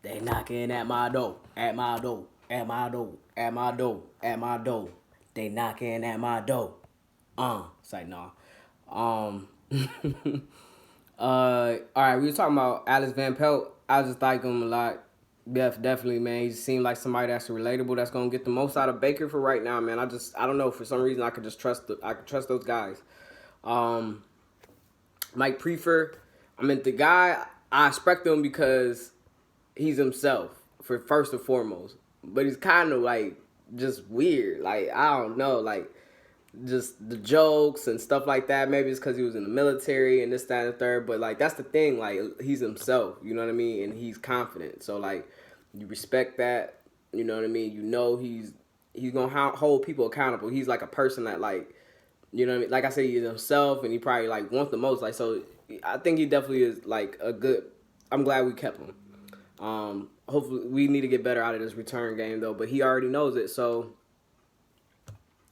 They knocking at my door, at my door, at my door, at my door, at my door. They knocking at my door. It's like no. Um, all right. We were talking about Alex Van Pelt. I just like him a lot. Definitely, man. He seemed like somebody that's relatable. That's gonna get the most out of Baker for right now, man. I don't know. For some reason, I could just I could trust those guys. Um, Mike Prefer. I mean, the guy I expect him because he's himself for first and foremost. But he's kind of like just weird. Like I don't know, like just the jokes and stuff like that. Maybe it's because he was in the military and this, that, and the third. But like that's the thing. Like he's himself. You know what I mean? And he's confident. So like you respect that. You know what I mean? You know he's gonna hold people accountable. He's like a person that like. You know what I mean? Like I said, he's himself, and he probably like wants the most. Like so, I think he definitely is like a good. I'm glad we kept him. Hopefully, we need to get better out of this return game though. But he already knows it. So,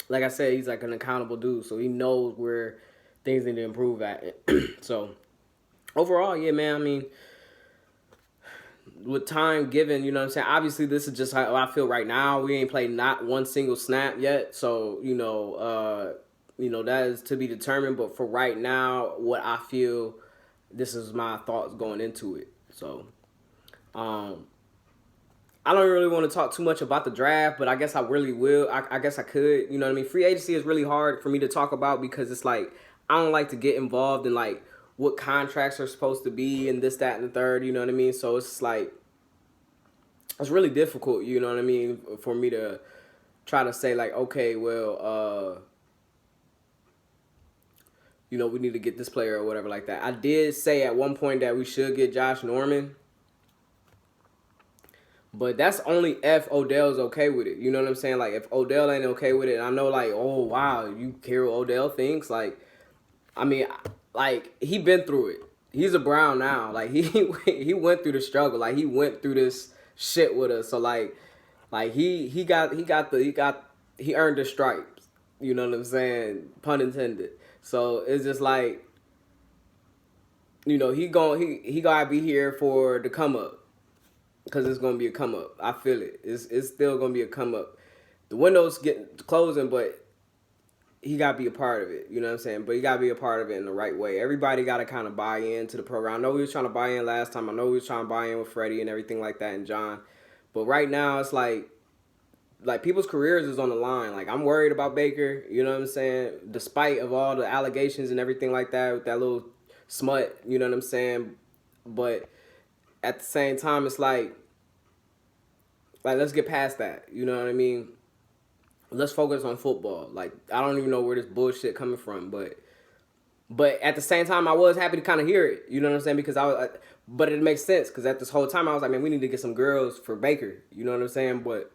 like I said, he's like an accountable dude. So he knows where things need to improve at. So, overall, yeah, man. I mean, with time given, you know what I'm saying? Obviously, this is just how I feel right now. We ain't played not one single snap yet. So, that is to be determined. But for right now, what I feel, this is my thoughts going into it. So, I don't really want to talk too much about the draft, but I guess I really will. I guess I could. You know what I mean? Free agency is really hard for me to talk about because it's like I don't like to get involved in like what contracts are supposed to be and this, that, and the third. You know what I mean? So it's like it's really difficult. You know what I mean? For me to try to say like, okay, well, we need to get this player or whatever like that. I did say at one point that we should get Josh Norman. But that's only if Odell's okay with it. You know what I'm saying? Like, if Odell ain't okay with it, and I know, like, oh, wow, you care what Odell thinks? Like, I mean, like, he been through it. He's a Brown now. Like, he went through the struggle. Like, he went through this shit with us. So, like he earned the stripes. You know what I'm saying? Pun intended. So it's just like, he gotta be here for the come up, because it's gonna be a come up. I feel it. It's still gonna be a come up. The window's getting closing, but he gotta be a part of it. You know what I'm saying? But he gotta be a part of it in the right way. Everybody gotta kind of buy into the program. I know we was trying to buy in last time. I know we was trying to buy in with Freddie and everything like that and John. But right now it's like people's careers is on the line. Like, I'm worried about Baker, you know what I'm saying? Despite of all the allegations and everything like that with that little smut, you know what I'm saying? But at the same time, it's like let's get past that, you know what I mean? Let's focus on football. Like, I don't even know where this bullshit coming from, but at the same time, I was happy to kind of hear it, you know what I'm saying? Because but it makes sense, because at this whole time, I was like, man, we need to get some girls for Baker, you know what I'm saying? But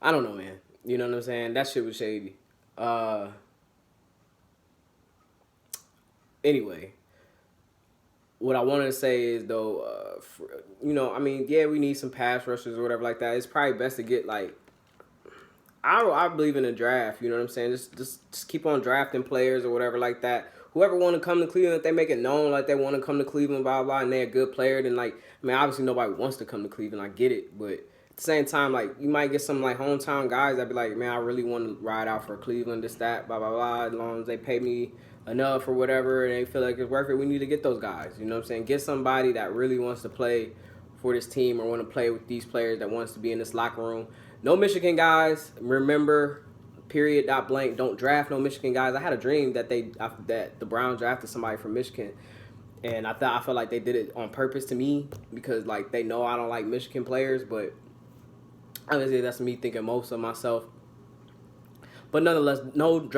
I don't know, man. You know what I'm saying? That shit was shady. Anyway, what I wanted to say is, though, I mean, yeah, we need some pass rushers or whatever like that. It's probably best to get, like, I believe in a draft, you know what I'm saying? Just keep on drafting players or whatever like that. Whoever want to come to Cleveland, if they make it known like they want to come to Cleveland, blah, blah, and they're a good player, then, like, I mean, obviously nobody wants to come to Cleveland. I get it, but at the same time, like, you might get some, like, hometown guys that be like, man, I really want to ride out for Cleveland, this, that, blah, blah, blah, as long as they pay me enough or whatever and they feel like it's worth it. We need to get those guys, you know what I'm saying? Get somebody that really wants to play for this team or want to play with these players, that wants to be in this locker room. No Michigan guys. Remember, period, dot blank, don't draft no Michigan guys. I had a dream that the Browns drafted somebody from Michigan, and I felt like they did it on purpose to me, because, like, they know I don't like Michigan players, but obviously that's me thinking most of myself. But nonetheless, don't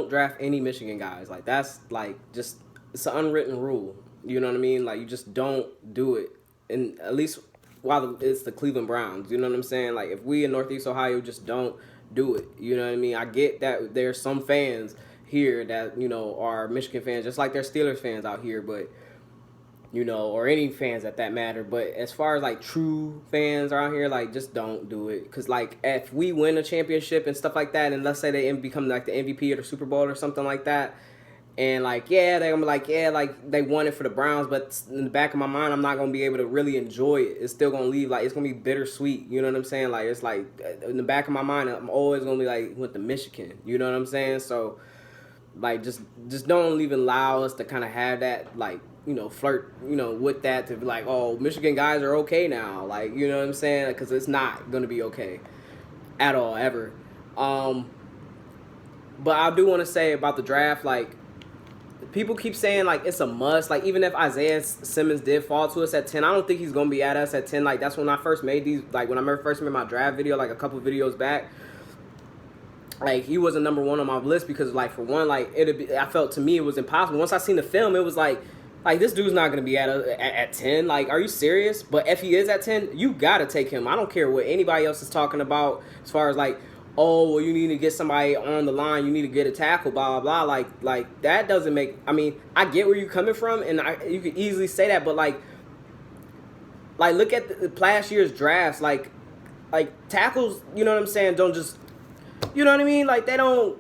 draft any Michigan guys. Like, that's, like, just, it's an unwritten rule. You know what I mean? Like, you just don't do it. And at least while it's the Cleveland Browns, you know what I'm saying? Like, if we in Northeast Ohio, just don't do it. You know what I mean? I get that there's some fans here that, are Michigan fans, just like there's Steelers fans out here, but, or any fans that matter. But as far as, like, true fans around here, like, just don't do it. Because, like, if we win a championship and stuff like that, and let's say they become, like, the MVP or the Super Bowl or something like that, And like, yeah, they're gonna be like, yeah, like they won it for the Browns, but in the back of my mind, I'm not gonna be able to really enjoy it. It's still gonna leave like it's gonna be bittersweet. You know what I'm saying? Like it's like in the back of my mind, I'm always gonna be like with the Michigan. You know what I'm saying? So like just don't even allow us to kind of have that like flirt with that to be like, oh, Michigan guys are okay now. Like you know what I'm saying? Because it's not gonna be okay at all ever. But I do want to say about the draft, like. People keep saying like it's a must. Like even if Isaiah Simmons did fall to us at 10, I don't think he's gonna be at us at 10. Like that's when I first made these. Like when I first made my draft video, like a couple videos back. Like he wasn't number one on my list because like for one, like I felt to me it was impossible. Once I seen the film, it was like this dude's not gonna be at 10. Like are you serious? But if he is at 10, you gotta take him. I don't care what anybody else is talking about as far as like. Oh, well, you need to get somebody on the line. You need to get a tackle, blah, blah, blah. Like that doesn't make... I mean, I get where you're coming from, and you could easily say that, but, like look at the last year's drafts. Like, tackles, you know what I'm saying, don't just... You know what I mean? Like, they don't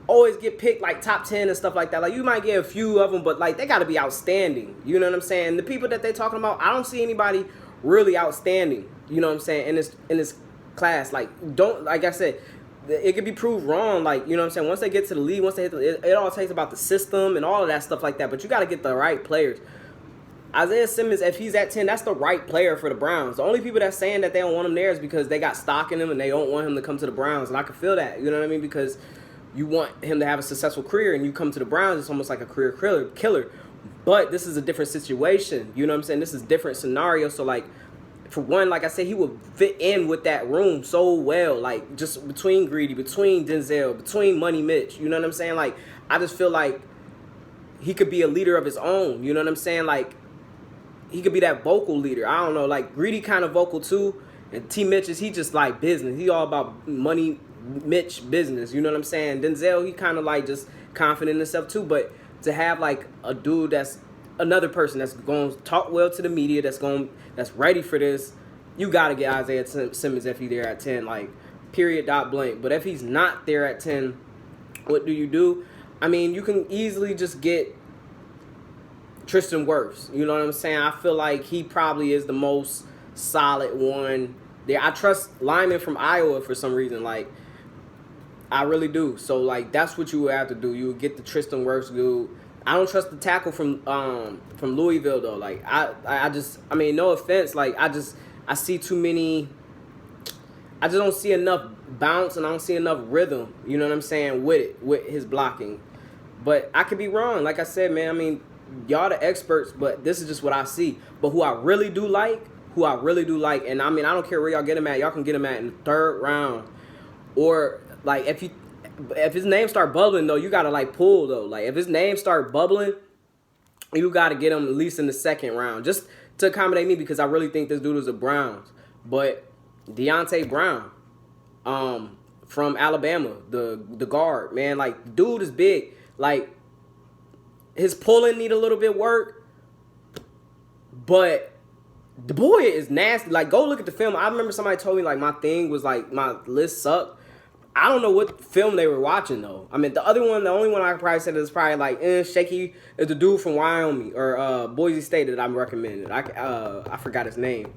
always get picked, like, top 10 and stuff like that. Like, you might get a few of them, but, like, they got to be outstanding. You know what I'm saying? The people that they're talking about, I don't see anybody really outstanding, you know what I'm saying, in this class. Like don't, like I said, it could be proved wrong. Like you know what I'm saying, once they get to the league, once they hit it all takes about the system and all of that stuff like that. But you got to get the right players. Isaiah Simmons, if he's at 10, that's the right player for the Browns. The only people that's saying that they don't want him there is because they got stock in him and they don't want him to come to the Browns. And I can feel that, you know what I mean, because you want him to have a successful career, and you come to the Browns, it's almost like a career killer. But this is a different situation, you know what I'm saying. This is a different scenario. So like, for one, like I said, he would fit in with that room so well. Like, just between Greedy, between Denzel, between Money Mitch. You know what I'm saying? Like, I just feel like he could be a leader of his own. You know what I'm saying? Like, he could be that vocal leader. I don't know. Like, Greedy kind of vocal, too. And T. Mitch he just like business. He all about Money Mitch business. You know what I'm saying? Denzel, he kind of like just confident in himself, too. But to have, like, a dude that's another person that's going to talk well to the media, that's ready for this, you got to get Isaiah Simmons if he's there at 10, like, period, dot, blank. But if he's not there at 10, what do you do? I mean, you can easily just get Tristan Wirfs. You know what I'm saying? I feel like he probably is the most solid one there. I trust Lyman from Iowa for some reason. Like, I really do. So, like, that's what you would have to do. You would get the Tristan Wirfs dude. I don't trust the tackle from Louisville though. Like I mean, no offense. Like I see too many. I just don't see enough bounce and I don't see enough rhythm. You know what I'm saying with his blocking. But I could be wrong. Like I said, man. I mean, y'all the experts, but this is just what I see. But who I really do like, and I mean, I don't care where y'all get him at. Y'all can get him at in the 3rd round, or like if his name start bubbling, though, you got to, like, pull, though. Like, if his name start bubbling, you got to get him at least in the 2nd round. Just to accommodate me, because I really think this dude is a Browns. But Deontay Brown from Alabama, the guard, man. Like, dude is big. Like, his pulling need a little bit work. But the boy is nasty. Like, go look at the film. I remember somebody told me, like, my thing was, like, my list sucked. I don't know what film they were watching, though. I mean, the only one I could probably say is probably, like, shaky is the dude from Wyoming or Boise State that I'm recommending. I forgot his name.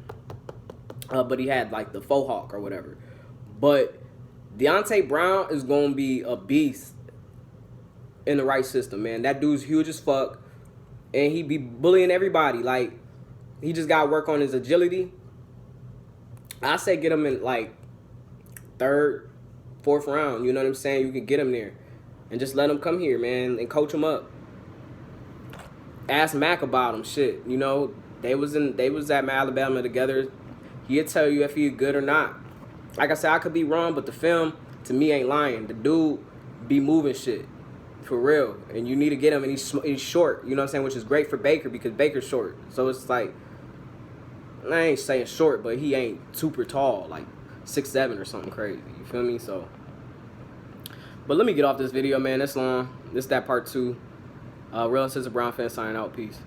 But he had, like, the faux hawk or whatever. But Deontay Brown is going to be a beast in the right system, man. That dude's huge as fuck. And he be bullying everybody. Like, he just got to work on his agility. I say get him in, like, 3rd, 4th round, you know what I'm saying? You can get him there. And just let him come here, man, and coach him up. Ask Mac about him, shit. You know, they was at Alabama together. He'll tell you if he's good or not. Like I said, I could be wrong, but the film, to me, ain't lying. The dude be moving shit. For real. And you need to get him, and he's short, you know what I'm saying? Which is great for Baker, because Baker's short. So it's like, I ain't saying short, but he ain't super tall, like 6'7" or something crazy. You feel me? So, but let me get off this video, man. That's long. This that part 2. Real Sense of Brown fan signing out. Peace.